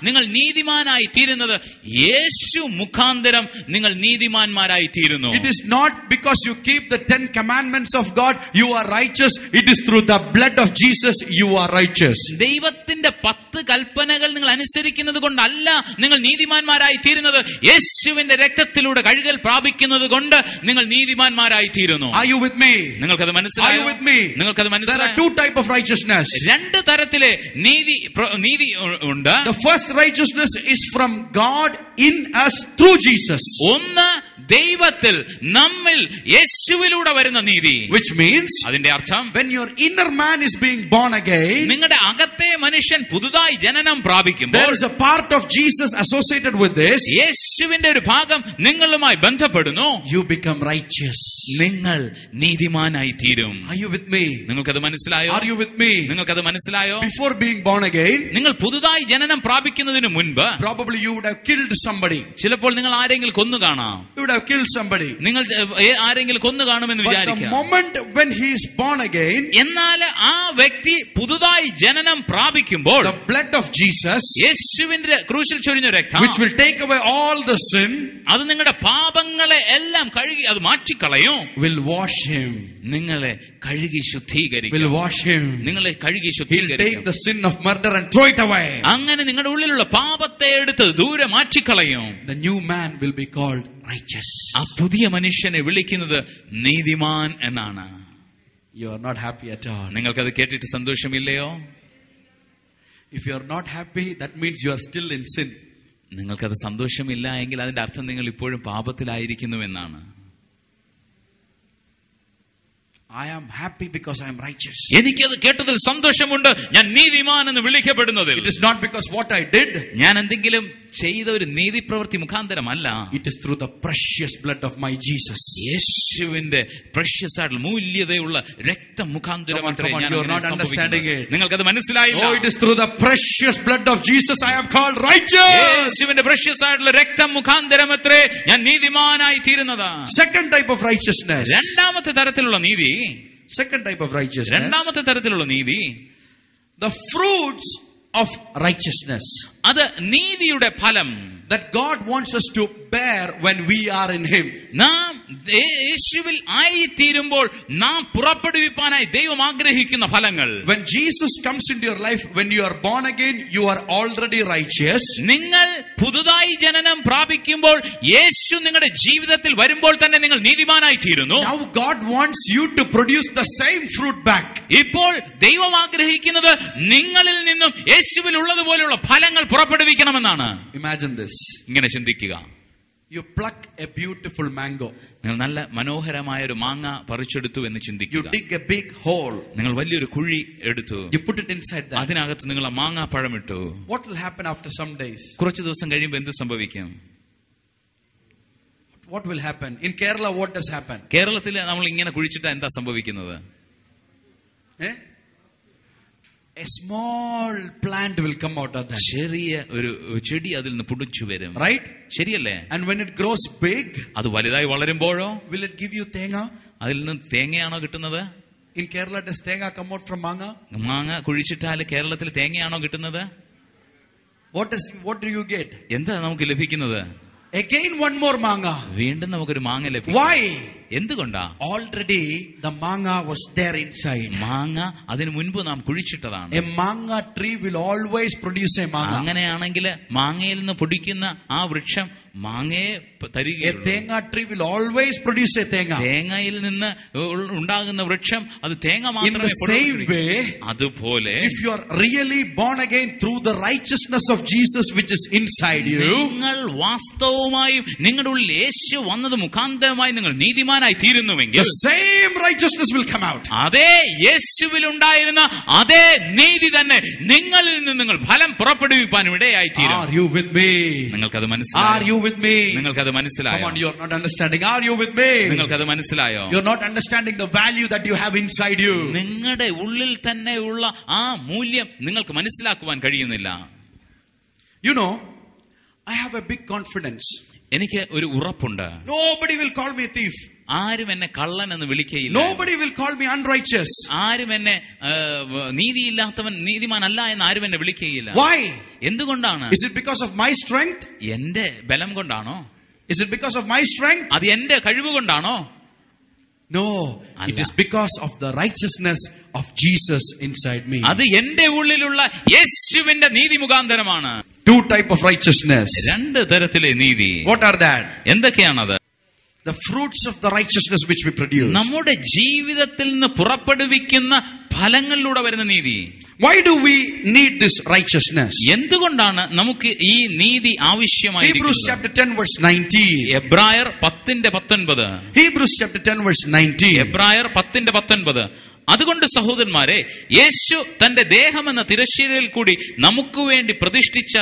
നിങ്ങൾ നീതിമാനായി തീരുന്നത്, യേശു മുഖാന്തരം നിങ്ങൾ നീതിമാന്മാരായി തീരുന്നു. It is not because you keep the 10 commandments of God you are righteous. It is through the blood of Jesus you are righteous. ദൈവത്തിന്റെ 10 കൽപ്പനകൾ നിങ്ങൾ അനുസരിക്കുന്നത് കൊണ്ടല്ല നിങ്ങൾ നീതിമാന്മാരായി തീരുന്നത്, യേശുവിന്റെ രക്തത്തിലൂടെ കഴുകൽ പ്രാപിക്കുന്നത് കൊണ്ട് നിങ്ങൾ നീതിമാന്മാരായി തീരുന്നു. Are you with me? നിങ്ങൾക്കത് Are മനസ്സിലായോ? you with me? നിങ്ങൾക്കത് There are മനസ്സിലായോ? two type of righteousness. രണ്ട് തരത്തിലെ നീതി ഉണ്ട്. The first righteousness is from God in us through Jesus. ഒന്ന് ദൈവത്തിൽ നമ്മിൽ യേശുവിലൂടെ വരുന്ന നീതി. Which means അതിന്റെ അർത്ഥം, when your inner man is being born again, നിങ്ങളുടെ അകത്തെ മനുഷ്യൻ പുതുതായി ജനനം പ്രാപിക്കുമ്പോൾ there is a part of Jesus associated with this. യേശുവിന്റെ ഒരു ഭാഗം നിങ്ങളുമായി ബന്ധപ്പെടുന്നു. You become righteous. നിങ്ങൾ നീതിമാനായി തീരും. Are you with me? നിങ്ങൾക്കത് മനസ്സിലായോ? Are you with me? നിങ്ങൾക്കത് മനസ്സിലായോ? Before being born again, നിങ്ങൾ പുതുതായി ജനനം പ്രാപിക്കുന്നതിന് മുൻപ് probably you would have killed somebody. ചിലപ്പോൾ നിങ്ങൾ ആരെങ്കിലും കൊന്നു കാണാം. You would have killed somebody. നിങ്ങൾ ആരെങ്കിലും കൊന്നു കാണുമെന്ന് But the വിചാരിക്കാം. moment when he is born again, എന്നാൽ ആ വ്യക്തി പുതുതായി ജനനം പ്രാപിക്കുമ്പോൾ the blood of Jesus, യേശുവിന്റെ ക്രൂശിൽ ചൊരിഞ്ഞ രക്തം, which will take away all the sin, അത് നിങ്ങളുടെ പാപങ്ങളെ എല്ലാം കഴുകി അത് മാറ്റിക്കളയും. will wash him. നിങ്ങളെ കഴുകി ശുദ്ധീകരിക്കും. Will wash him. നിങ്ങളെ കഴുകി He'll take ശുദ്ധീകരിക്കും. the sin of murder and throw it away. അങ്ങനെ നിങ്ങളുടെ ഉള്ളിലുള്ള പാപത്തെ എടുത്ത് ദൂരെ മാറ്റിക്കളയും. The new man will be called righteous. ആ പുതിയ മനുഷ്യനെ വിളിക്കുന്നത് നീതിമാൻ എന്നാണ്. You are not happy at all. നിങ്ങൾക്കത് കേട്ടിട്ട് സന്തോഷമില്ലയോ? If you are not happy, that means you are still in sin. നിങ്ങൾക്കത് സന്തോഷമില്ല എങ്കിൽ അതിന്റെ അർത്ഥം നിങ്ങൾ ഇപ്പോഴും പാപത്തിലായിരിക്കുന്നു എന്നാണ്. I am happy because I am righteous. എനിക്കത് കേട്ടതിൽ സന്തോഷമുണ്ട്, ഞാൻ നീതിമാൻ എന്ന് വിളിക്കപ്പെടുന്നതിൽ. It is not because what I did. ഞാൻ എന്തെങ്കിലും ചെയ്ത ഒരു നീതി പ്രവൃത്തി മുഖാന്തരമല്ല. It is through the precious blood of my Jesus. യേശുവിന്റെ precious ആയിട്ടുള്ള മൂല്യതയുള്ള രക്തം മുഖാന്തരമത്രേ ഞാൻ You are not understanding it. നിങ്ങൾക്കത് മനസ്സിലായില്ല. Oh, it is through the precious blood of Jesus I am called righteous. യേശുവിന്റെ precious ആയിട്ടുള്ള രക്തം മുഖാന്തരമത്രേ ഞാൻ നീതിമാനായി തീരുന്നത്. Second type of righteousness. രണ്ടാമത്തെ തരത്തിലുള്ള നീതി. Second type of righteousness. രണ്ടാമത്തെ തരത്തിലുള്ള നീതി, the fruits of righteousness. അത് നീതിയുടെ ഫലം. That God wants us to bear when we are in Him. നാം യേശുവിൽ ആയിത്തീരുമ്പോൾ നാം പുറപ്പെടുവിപ്പാനായി ദൈവം ആഗ്രഹിക്കുന്ന ഫലങ്ങൾ. When Jesus comes into your life, when you are born again, you are already righteous. നിങ്ങൾ പുതുതായി ജനനം പ്രാപിക്കുമ്പോൾ യേശു നിങ്ങളുടെ ജീവിതത്തിൽ വരുമ്പോൾ തന്നെ നിങ്ങൾ നീതിമാനായി തീരുന്നു. Now God wants you to produce the same fruit back. ഇപ്പോൾ ദൈവം ആഗ്രഹിക്കുന്നത് നിങ്ങളിൽ നിന്നും യേശുവിൽ ഉള്ളതുപോലെയുള്ള ഫലങ്ങൾ പുറപ്പെടുവിക്കണമെന്നാണ്. Imagine this. ഇങ്ങനെ ചിന്തിക്കുക. You pluck a beautiful mango. നിങ്ങൾ നല്ല മനോഹരമായ ഒരു മാങ്ങ പറിച്ചെടുത്തു എന്ന് You ചിന്തിക്കുക. dig a big hole. നിങ്ങൾ വലിയൊരു കുഴി എടുത്തു, You put it inside that. അതിനകത്ത് നിങ്ങൾ ആ മാങ്ങ പഴമിട്ടു. What will happen after some days? കുറച്ച് ദിവസം കഴിയുമ്പോൾ എന്ത് സംഭവിക്കും? What will happen? In Kerala, what does happen? കേരളത്തിൽ നമ്മൾ ഇങ്ങനെ കുഴിച്ചിട്ട് എന്താ സംഭവിക്കുന്നത്? Eh? A small plant will come out of that. ചെറിയ ഒരു ചെടി അതിൽ നിന്ന് പുടിച്ചു വരും. Right? ശരിയല്ലേ? And when it grows big, അത് വലുതായി വളരുമ്പോഴോ will it give you tenga? അതിൽ നിന്ന് തേങ്ങയാണോ കിട്ടുന്നത്? In Kerala, does tenga come out from manga? മാങ്ങ കുഴിച്ചിട്ടാൽ കേരളത്തിൽ തേങ്ങയാണോ കിട്ടുന്നത്? What do you get? എന്താ നമുക്ക് ലഭിക്കുന്നത്? Again one more manga. വീണ്ടും നമുക്കൊരു മാങ്ങ ലഭിക്കും. Why? എന്തുകൊണ്ടാ? Already the manga was there inside. മാങ്ങ അതിനു മുൻപ് നാം കുഴിച്ചിട്ടതാണ്. A manga tree will always produce a manga. അങ്ങനെയാണെങ്കിൽ മാങ്ങയിൽ നിന്ന് പൊടിക്കുന്ന ആ വൃക്ഷം മാങ്ങയെ A തരികയുള്ളൂ. tenga tree will always produce a tenga. തേങ്ങയിൽ നിന്ന് ഉണ്ടാകുന്ന വൃക്ഷം അത് തേങ്ങ In മാത്രമേ the same way, അതുപോലെ if you are really born again through the righteousness of Jesus which is inside you, നിങ്ങൾ വാസ്തവമായും നിങ്ങളുടെ ഉള്ളിൽ യേശു വന്നത് മുഖാന്തരമായി നിങ്ങൾ നീതിമാനായി തീരുന്നുവെങ്കിൽ the same righteousness will come out. അതേ യേശുവിൽ ഉണ്ടായിരുന്ന അതേ നീതി തന്നെ നിങ്ങളിൽ നിന്ന് നിങ്ങൾ ഫലം പുറപ്പെടുവിപ്പാനും ഇടയായി തീരും. Are you with me? നിങ്ങൾക്കത് Are മനസ്സിലായോ? you with me? നിങ്ങൾക്കത് Come മനസ്സിലായോ? on, you are not understanding. Are you with me? നിങ്ങൾക്കത് മനസ്സിലായോ? You are not understanding the value that you have inside you. നിങ്ങളുടെ ഉള്ളിൽ തന്നെയുള്ള ആ മൂല്യം നിങ്ങൾക്ക് മനസ്സിലാക്കുവാൻ കഴിയുന്നില്ല. You know, I have a big confidence. എനിക്ക് ഒരു ഉറപ്പുണ്ട്. Nobody will call me a thief. ആരും എന്നെ കള്ളൻ എന്ന് വിളിക്കയില്ല. Nobody will call me unrighteous. ആരും എന്നെ നീതിയില്ലാത്തവൻ നീതിമാനല്ല എന്ന് ആരും എന്നെ വിളിക്കയില്ല. Why? എന്തുകൊണ്ടാണ്? Is it because of my strength? എന്റെ ബലം കൊണ്ടാണോ? Is it because of my strength? അത് എന്റെ കഴിവ് കൊണ്ടാണോ? No, it is because of the righteousness of Jesus inside me. അത് എന്റെ ഉള്ളിലുള്ള യേശുവിന്റെ നീതി മുഖാന്തരമാണ്. Two type of righteousness. രണ്ട് തരത്തിലെ നീതി. What are that? എന്തൊക്കെയാണത്? The fruits of the righteousness which we produce. നമ്മുടെ ജീവിതത്തിൽ നിന്ന് പുറപ്പെടുവിക്കുന്ന ഫലങ്ങളിലൂടെ വരുന്ന നീതി. Why do we need this righteousness? എന്തുകൊണ്ടാണ് നമുക്ക് ഈ നീതി ആവശ്യമായിരിക്കുന്നത്? Hebrews chapter 10 verse 19. എബ്രായർ 10:19. Hebrews chapter 10 verse 19. എബ്രായർ 10:19. അതുകൊണ്ട് സഹോദരന്മാരെ, യേശു തന്റെ ദേഹമെന്ന തിരശ്ശീലയിൽ കൂടി നമുക്ക് വേണ്ടി പ്രതിഷ്ഠിച്ച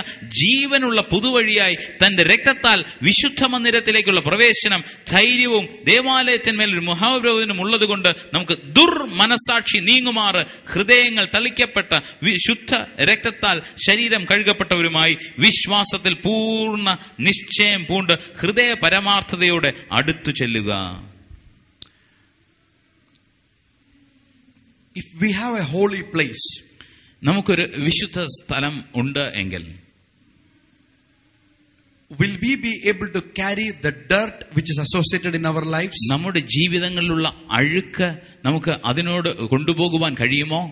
ജീവനുള്ള പുതുവഴിയായി തന്റെ രക്തത്താൽ വിശുദ്ധ മന്ദിരത്തിലേക്കുള്ള പ്രവേശനം ധൈര്യവും ദേവാലയത്തിന്മേൽ ഒരു മഹാപുരോഹിതനും ഉള്ളതുകൊണ്ട് നമുക്ക് ദുർമനസാക്ഷി നീങ്ങുമാറ് ഹൃദയങ്ങൾ തളിക്കപ്പെട്ട വിശുദ്ധ രക്തത്താൽ ശരീരം കഴുകപ്പെട്ടവരുമായി വിശ്വാസത്തിൽ പൂർണ്ണ നിശ്ചയം പൂണ്ട് ഹൃദയ പരമാർത്ഥതയോടെ അടുത്തു ചെല്ലുക. If we have a holy place, നമുക്കൊരു വിശുദ്ധ സ്ഥലം ഉണ്ട് എങ്കിൽ will we be able to carry the dirt which is associated in our lives? നമ്മുടെ ജീവിതങ്ങളിലുള്ള അഴുക്ക് നമുക്ക് അതിനോട് കൊണ്ടുപോകുവാൻ കഴിയുമോ?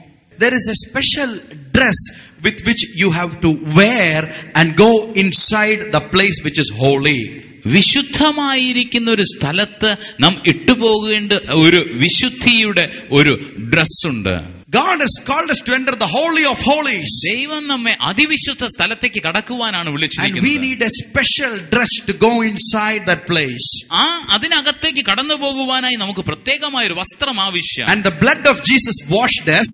There is a special dress with which you have to wear and go inside the place which is holy. വിശുദ്ധമായിരിക്കുന്ന ഒരു സ്ഥലത്ത് നാം ഇട്ടുപോകേണ്ട ഒരു വിശുദ്ധിയുടെ ഒരു ഡ്രസ്സുണ്ട്. God has called us to enter the holy of holies. ദൈവം നമ്മെ അതിവിശുദ്ധ സ്ഥലത്തേക്ക് കടക്കുവാനാണ് And we വിളിച്ചിരിക്കുന്നത്. need a special dress to go inside that place. അതിനകത്തേക്ക് കടന്നു പോകുവാനായി നമുക്ക് പ്രത്യേകമായ ഒരു വസ്ത്രം ആവശ്യം. And the blood of Jesus washed us.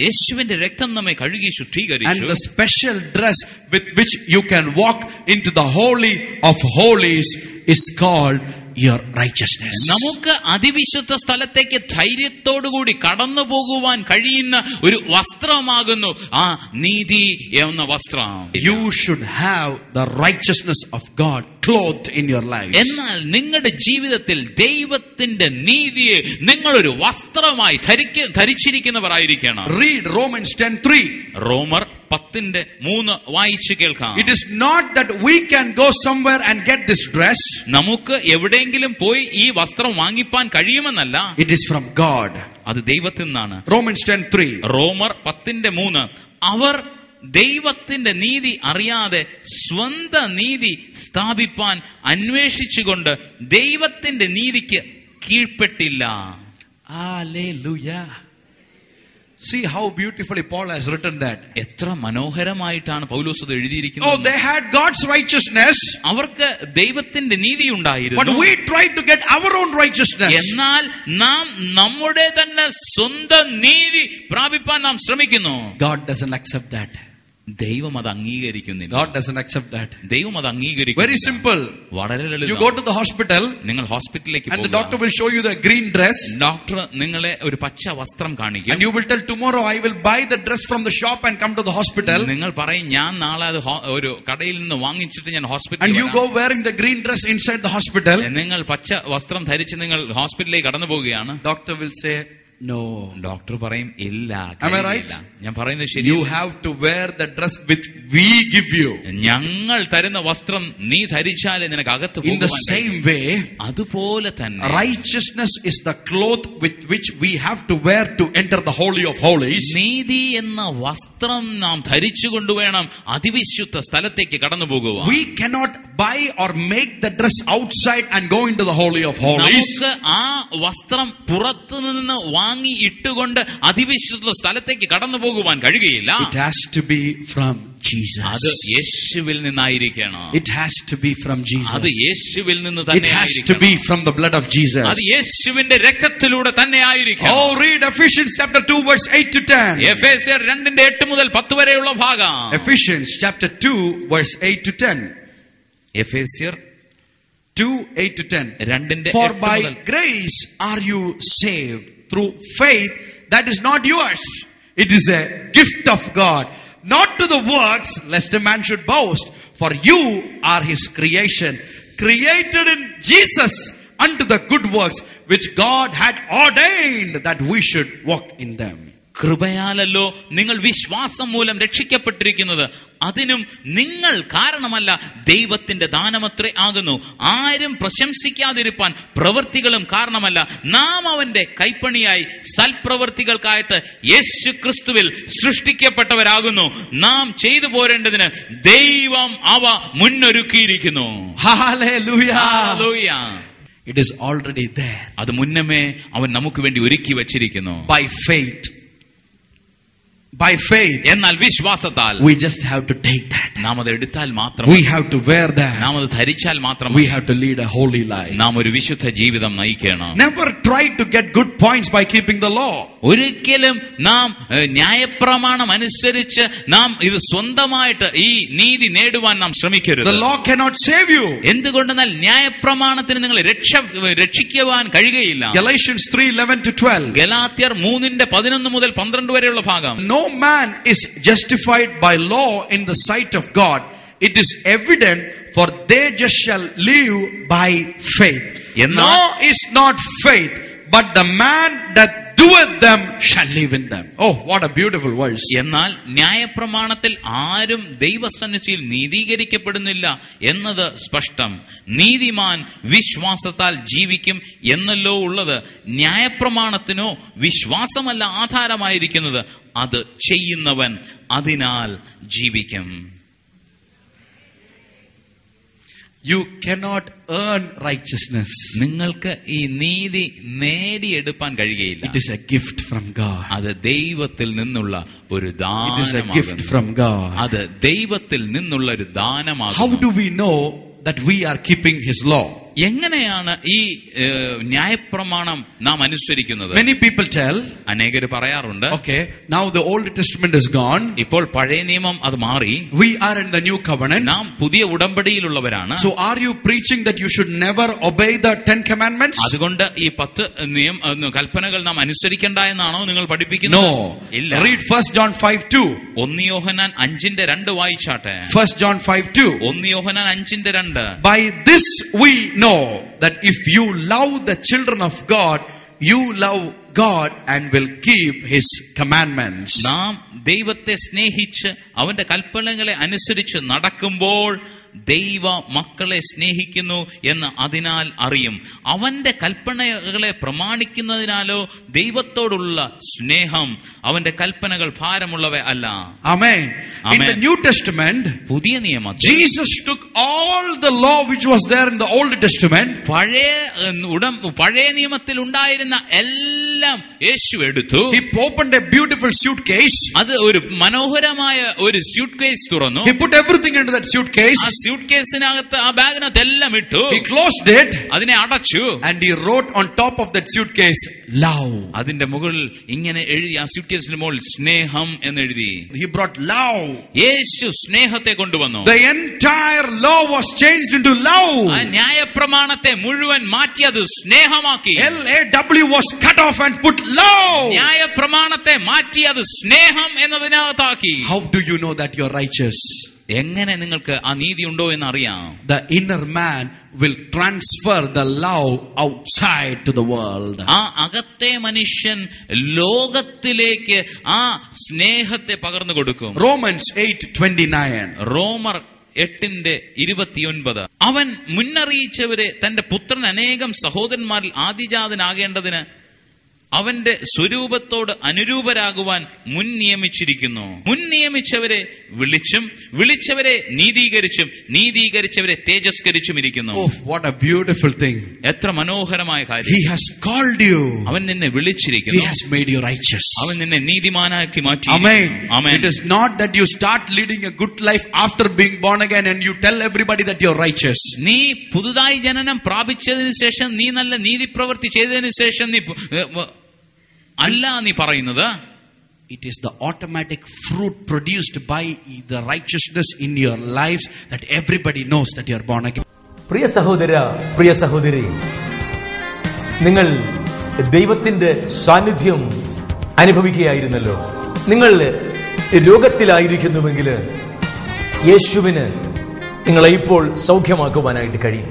യേശുവിന്റെ രക്തം നമ്മെ കഴുകി And ശുദ്ധീകരിച്ചു. the special dress with which you can walk into the holy of holies is called your righteousness. നമുക്ക് അതിവിശുദ്ധ സ്ഥലത്തേക്ക് ധൈര്യത്തോടുകൂടി കടന്നു പോകുവാൻ കഴിയുന്ന ഒരു വസ്ത്രമാകുന്നു ആ നീതി എന്ന വസ്ത്രം. You should have the righteousness of God clothed in your life. എന്നാൽ നിങ്ങളുടെ ജീവിതത്തിൽ ദൈവത്തിന്റെ നീതിയെ നിങ്ങളൊരു വസ്ത്രമായി ധരിച്ചിരിക്കുന്നവരായിരിക്കണം. Read Romans 10:3. റോമർ 10:3 വായിച്ചു കേൾക്കാം. It is not that we can go somewhere and get this dress. നമുക്ക് എവിടെയെങ്കിലും പോയി ഈ വസ്ത്രം വാങ്ങിപ്പാൻ കഴിയുമെന്നല്ല, It is from God. അത് ദൈവത്തിൽ നിന്നാണ്. Romans 10:3. റോമർ 10:3. അവർ ദൈവത്തിന്റെ നീതി അറിയാതെ സ്വന്ത നീതി സ്ഥാപിപ്പാൻ അന്വേഷിച്ചുകൊണ്ട് ദൈവത്തിന്റെ നീതിക്ക് കീഴ്പ്പെട്ടില്ല. Hallelujah. See how beautifully Paul has written that. എത്ര മനോഹരമായിട്ടാണ് പൗലോസ് അത് എഴുതിയിരിക്കുന്നത്. Oh, they had God's righteousness. അവർക്ക് ദൈവത്തിന്റെ നീതി But ഉണ്ടായിരുന്നു. we tried to get our own righteousness. എന്നാൽ നാം നമ്മുടെ തന്നെ സ്വന്തം നീതി പ്രാപിപ്പാൻ നാം ശ്രമിക്കുന്നു. God doesn't accept that. ദൈവം അത് അംഗീകരിക്കുന്നില്ല. God doesn't accept that. ദൈവം അത് അംഗീകരിക്കുന്നു. Very simple. വളരെ You ലളിതം. go to the hospital നിങ്ങൾ ഹോസ്പിറ്റലിലേക്ക് and the doctor will show you the green dress. Doctor നിങ്ങളെ ഒരു പച്ച വസ്ത്രം കാണിക്കും. And you will tell, tomorrow I will buy the dress from the shop and come to the hospital. നിങ്ങൾ പറയും ഞാൻ നാളെ അത് ഒരു കടയിൽ നിന്ന് വാങ്ങിച്ചിട്ട് ഞാൻ And ഹോസ്പിറ്റലിൽ you go wearing the green dress inside the hospital. നിങ്ങൾ പച്ച വസ്ത്രം ധരിച്ച് നിങ്ങൾ ഹോസ്പിറ്റലിലേക്ക് കടന്നു പോവുകയാണ്. Doctor will say, no. Doctor പറയും ഇല്ല. Am I right? ഞാൻ പറയുന്നത് ശരി. You have to wear the dress which we give you. ഞങ്ങൾ തരുന്ന വസ്ത്രം നീ ധരിച്ചാലേ നിനക്ക് അകത്ത് In the same way, അതുപോലെ തന്നെ righteousness is the cloth with which we have to wear to enter the Holy of Holies. നീതി എന്ന വസ്ത്രം നാം ധരിച്ചുകൊണ്ട് വേണം അതിവിശുദ്ധ സ്ഥലത്തേക്ക് കടന്നു പോകുക. We cannot buy or make the dress outside and go into the Holy of Holies. നമുക്ക് ആ വസ്ത്രം പുറത്തു നിന്ന് വാങ്ങി ഇട്ടുകൊണ്ട് അതിവിശുദ്ധ സ്ഥലത്തേക്ക് കടന്നു പോകുവാൻ കഴിയുകയില്ല. It has to be from Jesus. അത് യേശുവിൽ നിന്നായിരിക്കണം. It has to be from Jesus. അത് യേശുവിൽ നിന്ന് It തന്നെ has to be from the blood of Jesus. അത് യേശുവിന്റെ രക്തത്തിലൂടെ തന്നെ ആയിരിക്കണം. Oh, read Ephesians chapter 2 verse 8 to 10. എഫേസ്യർ 2:8 മുതൽ 10 വരെയുള്ള ഭാഗം. Ephesians chapter 2 verse 8 to 10. എഫേസ്യർ 2:8 to 10. 2:8 For by മുതൽ grace are you saved through faith, that is not yours. It is a gift of God, not to the works, lest a man should boast. For you are his creation, created in Jesus unto the good works, which God had ordained that we should walk in them. കൃപയാലല്ലോ നിങ്ങൾ വിശ്വാസം മൂലം രക്ഷിക്കപ്പെട്ടിരിക്കുന്നത്. അതിനും നിങ്ങൾ കാരണമല്ല, ദൈവത്തിന്റെ ദാനമത്രേ ആകുന്നു. ആരും പ്രശംസിക്കാതിരിപ്പാൻ പ്രവൃത്തികളും കാരണമല്ല, നാം അവന്റെ കൈപ്പണിയായി സൽപ്രവൃത്തികൾക്കായിട്ട് യേശു ക്രിസ്തുവിൽ സൃഷ്ടിക്കപ്പെട്ടവരാകുന്നു. നാം ചെയ്തു പോരേണ്ടതിന് ദൈവം അവ മുന്നൊരുക്കിയിരിക്കുന്നു. Hallelujah. It is already there. അത് മുന്നമേ അവൻ നമുക്ക് വേണ്ടി ഒരുക്കി വച്ചിരിക്കുന്നു. By faith. By faith. എന്നാൽ വിശ്വാസത്താൽ We just have to take that. നാം അത് എടുത്താൽ മാത്രം, We have to wear that. നാം അത് ധരിച്ചാൽ മാത്രം, We have to lead a holy life. നാം ഒരു വിശുദ്ധ ജീവിതം നയിക്കണം. Never try to get good points by keeping the law. ഒരിക്കലും നാം ന്യായപ്രമാണം അനുസരിച്ച് നാം ഇത് സ്വന്തമായിട്ട് ഈ നീതി നേടുവാൻ നാം ശ്രമിക്കരുത്. The law cannot save you. എന്തുകൊണ്ടെന്നാൽ ന്യായപ്രമാണത്തിന് നിങ്ങളെ രക്ഷിക്കുവാൻ കഴിയുകയില്ല. Galatians 3:11 to 12. ഗലാത്യർ 3:11 മുതൽ 12 വരെയുള്ള ഭാഗം. No man is justified by law in the sight of God. It is evident, for they just shall live by faith. Law is not faith, but the man that doeth them shall live in them. Oh, what a beautiful verse. എന്നാൽ ന്യായപ്രമാണത്തിൽ ആരും ദൈവസന്നിധിയിൽ നീതീകരിക്കപ്പെടുന്നില്ല എന്നത് സ്പഷ്ടം. നീതിമാൻ വിശ്വാസത്താൽ ജീവിക്കും എന്നല്ലോ ഉള്ളത്. ന്യായപ്രമാണത്തിനോ വിശ്വാസമല്ല ആധാരമായിരിക്കുന്നത്, അത് ചെയ്യുന്നവൻ അതിനാൽ ജീവിക്കും. You cannot earn righteousness. നിങ്ങൾക്ക് ഈ നീതി നേടിയെടുപ്പാൻ കഴിയുകയില്ല. It is a gift from God. അത് ദൈവത്തിൽ നിന്നുള്ള ഒരു ദാനമാണ്. It is a gift from God. അത് ദൈവത്തിൽ നിന്നുള്ള ഒരു ദാനമാണ്. How do we know that we are keeping his law? എങ്ങനെയാണ് ഈ ന്യായപ്രമാണം നാം അനുസരിക്കുന്നത്? Many people tell, അനേകർ പറയാറുണ്ട്, okay, now the Old Testament is gone. ഇപ്പോൾ പഴയ നിയമം അത് മാറി, we are in the new covenant. നാം പുതിയ ഉടമ്പടിയിലുള്ളവരാണ്. So are you preaching that you should never obey the 10 commandments? അതുകൊണ്ട് ഈ 10 കൽപ്പനകൾ നാം അനുസരിക്കേണ്ട എന്നാണോ നിങ്ങൾ പഠിപ്പിക്കുന്നത്? No. ഇല്ല. Read 1 John 5:2. 1 Yohannan 5:2 വായിച്ചാട്ടെ. 1 John 5:2. 1 Yohannan 5:2. By this we know that if you love the children of God, you love God and will keep his commandments. നാം ദൈവത്തെ സ്നേഹിച്ച് അവന്റെ കൽപ്പനകളെ അനുസരിച്ച് നടക്കുമ്പോൾ ദൈവ മക്കളെ സ്നേഹിക്കുന്നു എന്ന് അതിനാൽ അറിയും. അവന്റെ കൽപ്പനകളെ പ്രമാണിക്കുന്നതിനാലോ ദൈവത്തോടുള്ള സ്നേഹം. അവന്റെ കൽപ്പനകൾ ഭാരമുള്ളവ അല്ല. Amen. In the New Testament, പുതിയ നിയമത്തിൽ Jesus took all the law which was there in the Old Testament. പഴയ നിയമത്തിൽ ഉണ്ടായിരുന്ന എല്ലാം യേശു എടുത്തു. He opened a beautiful suitcase. അത് ഒരു മനോഹരമായ ഒരു suitcase തുറന്നു. He put everything into that suitcase. ആ suitcaseനകത്ത്, ആ ബാഗിനകത്ത് എല്ലാം ഇട്ടു. He closed it. അതിനെ അടച്ചു. And he wrote on top of that suitcase, love. അതിന്റെ മുകളിൽ ഇങ്ങനെ എഴുതി, ആ suitcaseന് മുകളിൽ സ്നേഹം എന്ന് എഴുതി. He brought love. യേശു സ്നേഹത്തെ കൊണ്ടുവന്നു. The entire law was changed into love. ആ ന്യായപ്രമാണത്തെ മുഴുവൻ മാറ്റി അത് സ്നേഹമാക്കി. LAW was cut off and put love. ന്യായപ്രമാണത്തെ മാറ്റി അത് സ്നേഹം എന്നതിനകത്താക്കി. How do you know that you are righteous? എങ്ങനെ നിങ്ങൾക്ക് ആ നീതി ഉണ്ടോ എന്ന് അറിയാം? The inner man will transfer the love outside to the world. ആ അകത്തെ മനുഷ്യൻ ലോകത്തിലേക്ക് ആ സ്നേഹത്തെ പകർന്നു കൊടുക്കും. Romans 8:29. റോമർ 8:29. അവൻ മുന്നറിയിച്ചവരെ തന്റെ പുത്രൻ അനേകം സഹോദരന്മാരിൽ ആദിജാതനാകേണ്ടതിന് അവന്റെ സ്വരൂപത്തോട് അനുരൂപരാകുവാൻ മുൻ നിയമിച്ചിരിക്കുന്നു. മുൻ നിയമിച്ചവരെ വിളിച്ചും വിളിച്ചവരെ നീതീകരിച്ചും നീതീകരിച്ചവരെ തേജസ്കരിച്ചും ഇരിക്കുന്നു. Oh, what a beautiful thing. എത്ര മനോഹരമായ കാര്യം. He has called you. അവൻ നിന്നെ വിളിച്ചിരിക്കുന്നു. He has made you righteous. അവൻ നിന്നെ നീതിമാനാക്കി മാറ്റി. Amen. Amen. It is not that you start leading a good life after being born again and you tell everybody that you are righteous. നീ പുതുതായി ജനനം പ്രാപിച്ചതിനു ശേഷം, നീ നല്ല നീതിപ്രവൃത്തി ചെയ്തതിനു ശേഷം നീ അല്ല നീ പറയുന്നത്. It is the automatic fruit produced by the righteousness in your lives that everybody knows that you are born again. പ്രിയ സഹോദര, പ്രിയ സഹോദരി, നിങ്ങൾ ദൈവത്തിന്റെ സാന്നിധ്യം അനുഭവിക്കുകയായിരുന്നല്ലോ. നിങ്ങൾ രോഗത്തിലായിരിക്കുന്നുവെങ്കിൽ യേശുവിന് നിങ്ങളെ ഇപ്പോൾ സൗഖ്യമാക്കുവാനായിട്ട് കഴിയും.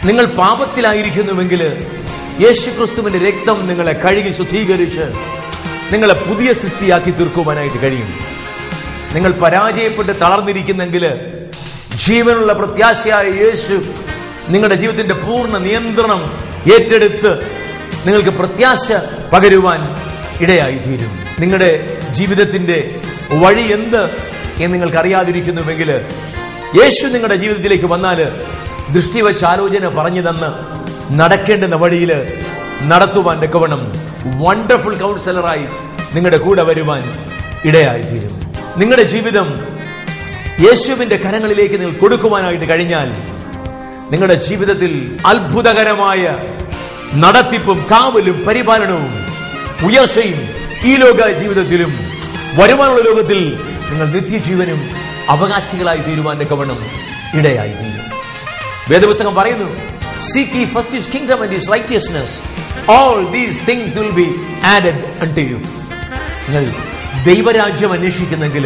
നിങ്ങൾ പാപത്തിലായിരിക്കുന്നുവെങ്കിൽ യേശുക്രിസ്തുവിന്റെ രക്തം നിങ്ങളെ കഴുകി ശുദ്ധീകരിച്ച് നിങ്ങളെ പുതിയ സൃഷ്ടിയാക്കി തീർക്കുവാനായിട്ട് കഴിയും. നിങ്ങൾ പരാജയപ്പെട്ട് തളർന്നിരിക്കുന്നെങ്കിൽ ജീവനുള്ള പ്രത്യാശയായ യേശു നിങ്ങളുടെ ജീവിതത്തിന്റെ പൂർണ്ണ നിയന്ത്രണം ഏറ്റെടുത്ത് നിങ്ങൾക്ക് പ്രത്യാശ പകരുവാൻ ഇടയായിത്തീരും. നിങ്ങളുടെ ജീവിതത്തിന്റെ വഴി എന്ത് എന്ന് നിങ്ങൾക്ക് അറിയാതിരിക്കുന്നുവെങ്കിൽ യേശു നിങ്ങളുടെ ജീവിതത്തിലേക്ക് വന്നാൽ ദൃഷ്ടി വെച്ച് ആലോചന പറഞ്ഞു തന്ന് നടക്കേണ്ടുന്ന വഴിയിൽ നടത്തുവാൻ തക്കവണ്ണം വണ്ടർഫുൾ കൗൺസിലറായി നിങ്ങളുടെ കൂടെ വരുവാൻ ഇടയായിത്തീരും. നിങ്ങളുടെ ജീവിതം യേശുവിന്റെ കരങ്ങളിലേക്ക് നിങ്ങൾ കൊടുക്കുവാനായിട്ട് കഴിഞ്ഞാൽ നിങ്ങളുടെ ജീവിതത്തിൽ അത്ഭുതകരമായ നടത്തിപ്പും കാവലും പരിപാലനവും ഉയർച്ചയും ഈ ലോക ജീവിതത്തിലും വരുവാനുള്ള ലോകത്തിൽ നിങ്ങൾ നിത്യജീവനും അവകാശികളായി തീരുവാൻ തക്കവണ്ണം ഇടയായിത്തീരും. വേദപുസ്തകം പറയുന്നു, Seek ye first his kingdom and his righteousness. All these things will be added unto you. നിങ്ങൾ ദൈവരാജ്യം അന്വേഷിക്കുന്നെങ്കിൽ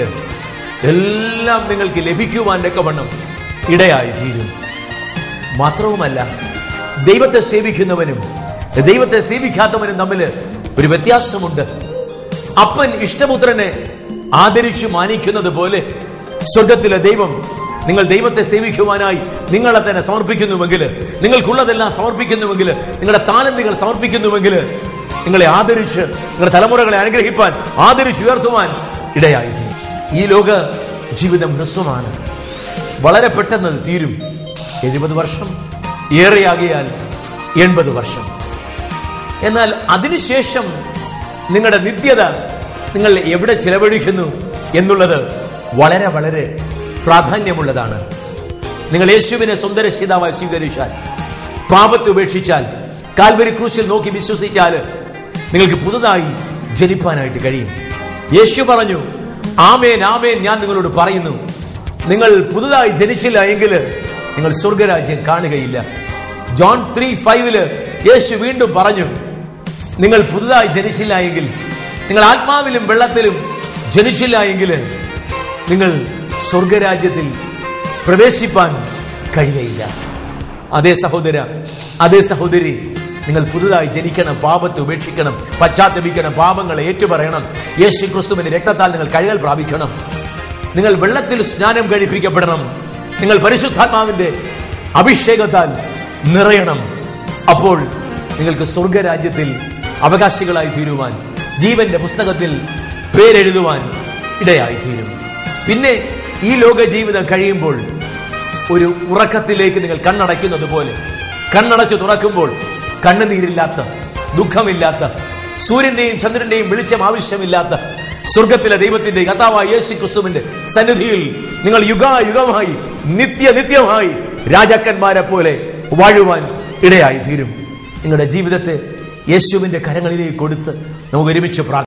എല്ലാം നിങ്ങൾക്ക് ലഭിക്കുവാൻ തക്കവണ്ണം ഇടയായിത്തീരും. മാത്രവുമല്ല, ദൈവത്തെ സേവിക്കുന്നവനും ദൈവത്തെ സേവിക്കാത്തവനും തമ്മിൽ ഒരു വ്യത്യാസമുണ്ട്. അപ്പൻ ഇഷ്ടപുത്രനെ ആദരിച്ചു മാനിക്കുന്നത് പോലെ സ്വർഗത്തിലെ ദൈവം നിങ്ങൾ ദൈവത്തെ സേവിക്കുവാനായി നിങ്ങളെ തന്നെ സമർപ്പിക്കുന്നുവെങ്കിൽ, നിങ്ങൾക്കുള്ളതെല്ലാം സമർപ്പിക്കുന്നുവെങ്കിൽ, നിങ്ങളുടെ താലന്തുകൾ സമർപ്പിക്കുന്നുവെങ്കിൽ നിങ്ങളെ ആദരിച്ച് നിങ്ങളുടെ തലമുറകളെ അനുഗ്രഹിപ്പാൻ ആദരിച്ചുയർത്തുവാൻ ഇടയായിത്തീരും. ഈ ലോക ജീവിതം ഹ്രസ്വമാണ്, വളരെ പെട്ടെന്ന് തീരും. 70 വർഷം, ഏറെയാകിയാൽ 80 വർഷം. എന്നാൽ അതിനുശേഷം നിങ്ങളുടെ നിത്യത നിങ്ങൾ എവിടെ ചിലവഴിക്കുന്നു എന്നുള്ളത് വളരെ വളരെ പ്രാധാന്യമുള്ളതാണ്. നിങ്ങൾ യേശുവിനെ സ്വന്തം രക്ഷിതാവായി സ്വീകരിച്ചാൽ, പാപത്തെ ഉപേക്ഷിച്ചാൽ, കാൽവരി ക്രൂശിൽ നോക്കി വിശ്വസിച്ചാൽ നിങ്ങൾക്ക് പുതുതായി ജനിപ്പാനായിട്ട് കഴിയും. യേശു പറഞ്ഞു, ആമേൻ ആമേൻ ഞാൻ നിങ്ങളോട് പറയുന്നു, നിങ്ങൾ പുതുതായി ജനിച്ചില്ല എങ്കിൽ നിങ്ങൾ സ്വർഗരാജ്യം കാണുകയില്ല. ജോൺ 3:5 യേശു വീണ്ടും പറഞ്ഞു, നിങ്ങൾ പുതുതായി ജനിച്ചില്ല എങ്കിൽ, നിങ്ങൾ ആത്മാവിലും വെള്ളത്തിലും ജനിച്ചില്ല എങ്കിൽ നിങ്ങൾ സ്വർഗരാജ്യത്തിൽ പ്രവേശിപ്പാൻ കഴിയുകയില്ല. അതേ സഹോദര, അതേ സഹോദരി, നിങ്ങൾ പുതുതായി ജനിക്കണം, പാപത്തെ ഉപേക്ഷിക്കണം, പശ്ചാത്തപിക്കണം, പാപങ്ങളെ ഏറ്റുപറയണം, യേശു ക്രിസ്തുവിന്റെ രക്തത്താൽ നിങ്ങൾ കഴുകൽ പ്രാപിക്കണം, നിങ്ങൾ വെള്ളത്തിൽ സ്നാനം കഴിപ്പിക്കപ്പെടണം, നിങ്ങൾ പരിശുദ്ധാത്മാവിന്റെ അഭിഷേകത്താൽ നിറയണം. അപ്പോൾ നിങ്ങൾക്ക് സ്വർഗരാജ്യത്തിൽ അവകാശികളായി തീരുവാൻ, ജീവന്റെ പുസ്തകത്തിൽ പേരെഴുതുവാൻ ഇടയായി തീരും. പിന്നെ ഈ ലോക ജീവിതം കഴിയുമ്പോൾ ഒരു ഉറക്കത്തിലേക്ക് നിങ്ങൾ കണ്ണടയ്ക്കുന്നത് പോലെ കണ്ണടച്ച് തുറക്കുമ്പോൾ കണ്ണുനീരില്ലാത്ത, ദുഃഖമില്ലാത്ത, സൂര്യന്റെയും ചന്ദ്രന്റെയും വെളിച്ചം ആവശ്യമില്ലാത്ത സ്വർഗത്തിലെ ദൈവത്തിന്റെ കർത്താവായ യേശു ക്രിസ്തുവിന്റെ സന്നിധിയിൽ നിങ്ങൾ യുഗായുഗമായി നിത്യമായി രാജാക്കന്മാരെ പോലെ വാഴുവാൻ ഇടയായി തീരും. നിങ്ങളുടെ ജീവിതത്തെ യേശുവിന്റെ കരങ്ങളിലേക്ക് കൊടുത്ത് നമുക്ക് ഒരുമിച്ച് പ്രാർത്ഥിക്കാം.